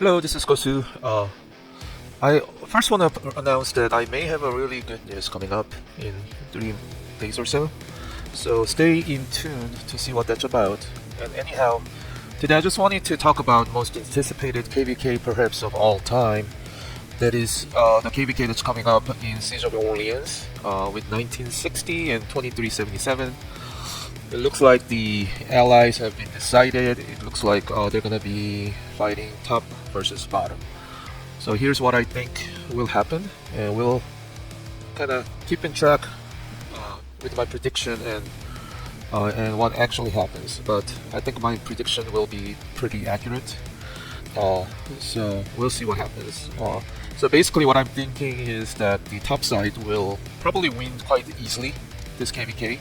Hello, this is GOSU. I first want to announce that I may have a really good news coming up in 3 days or so. So stay in tune to see what that's about. And anyhow, today I just wanted to talk about most anticipated KVK perhaps of all time. That is the KVK that's coming up in Siege of Orleans with 1960 and 2377. It looks like the allies have been decided. It looks like they're gonna be fighting top versus bottom. So here's what I think will happen, and we'll kind of keep in track with my prediction and what actually happens. But I think my prediction will be pretty accurate. So we'll see what happens. So basically, what I'm thinking is that the top side will probably win quite easily this KVK.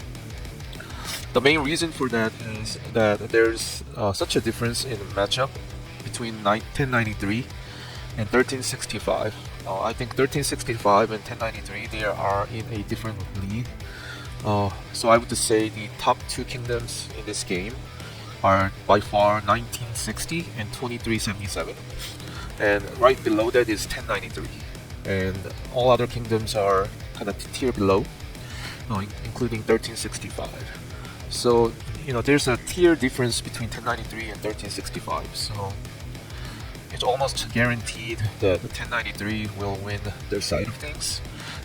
The main reason for that is that there's such a difference in matchup between 1093 and 1365. I think 1365 and 1093 they are in a different league. So I would just say the top two kingdoms in this game are by far 1960 and 2377, and right below that is 1093, and all other kingdoms are kind of tier below, including 1365. So, there's a tier difference between 1093 and 1365. So, it's almost guaranteed that the 1093 will win their side of things.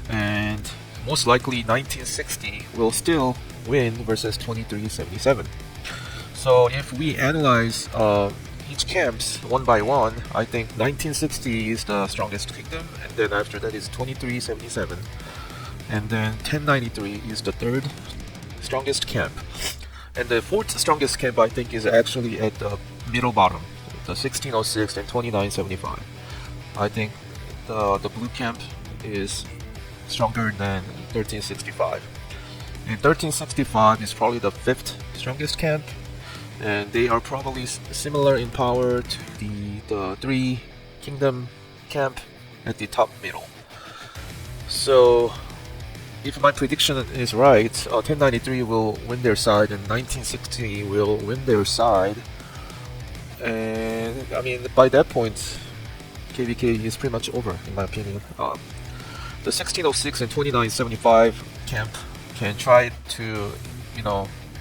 And most likely 1960 will still win versus 2377. So, if we analyze each camps one by one, I think 1960 is the strongest kingdom. And then after that is 2377. And then 1093 is the third strongest camp, and the fourth strongest camp I think is actually at the middle bottom, the 1606 and 2975. I think the blue camp is stronger than 1365, and 1365 is probably the fifth strongest camp, and they are probably similar in power to the three kingdom camp at the top middle. So if my prediction is right, 1093 will win their side and 1960 will win their side. And I mean, by that point, KVK is pretty much over, in my opinion. The 1606 and 2975 camp can try to,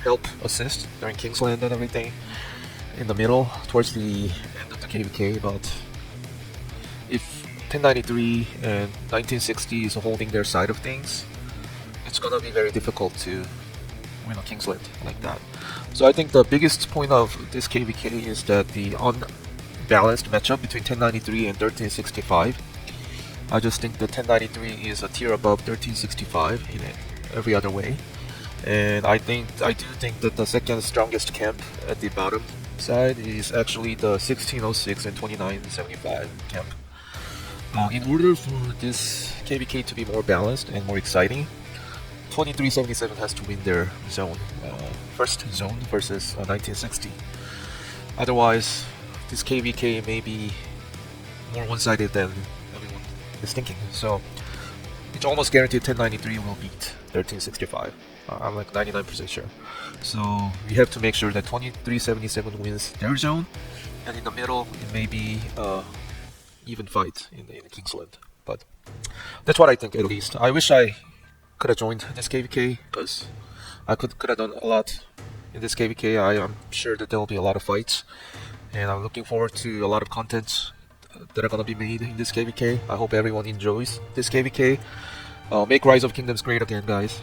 help assist during Kingsland and everything in the middle towards the end of the KVK, but if 1093 and 1960 is holding their side of things, it's gonna be very difficult to win a Kingsland like that. So I think the biggest point of this KVK is that the unbalanced matchup between 1093 and 1365. I just think that 1093 is a tier above 1365 in every other way, and I do think that the second strongest camp at the bottom side is actually the 1606 and 2975 camp. In order for this KVK to be more balanced and more exciting, 2377 has to win their zone, first zone versus 1960. Otherwise, this KVK may be more one-sided than everyone is thinking. So it's almost guaranteed 1093 will beat 1365. I'm like 99% sure. So we have to make sure that 2377 wins their zone, and in the middle it may be even fight in Kingsland. But that's what I think, at least. I wish I could have joined this KVK because I could have done a lot in this KVK. I am sure that there will be a lot of fights, and I'm looking forward to a lot of content that are gonna be made in this KVK. I hope everyone enjoys this KVK. Make Rise of Kingdoms great again, guys.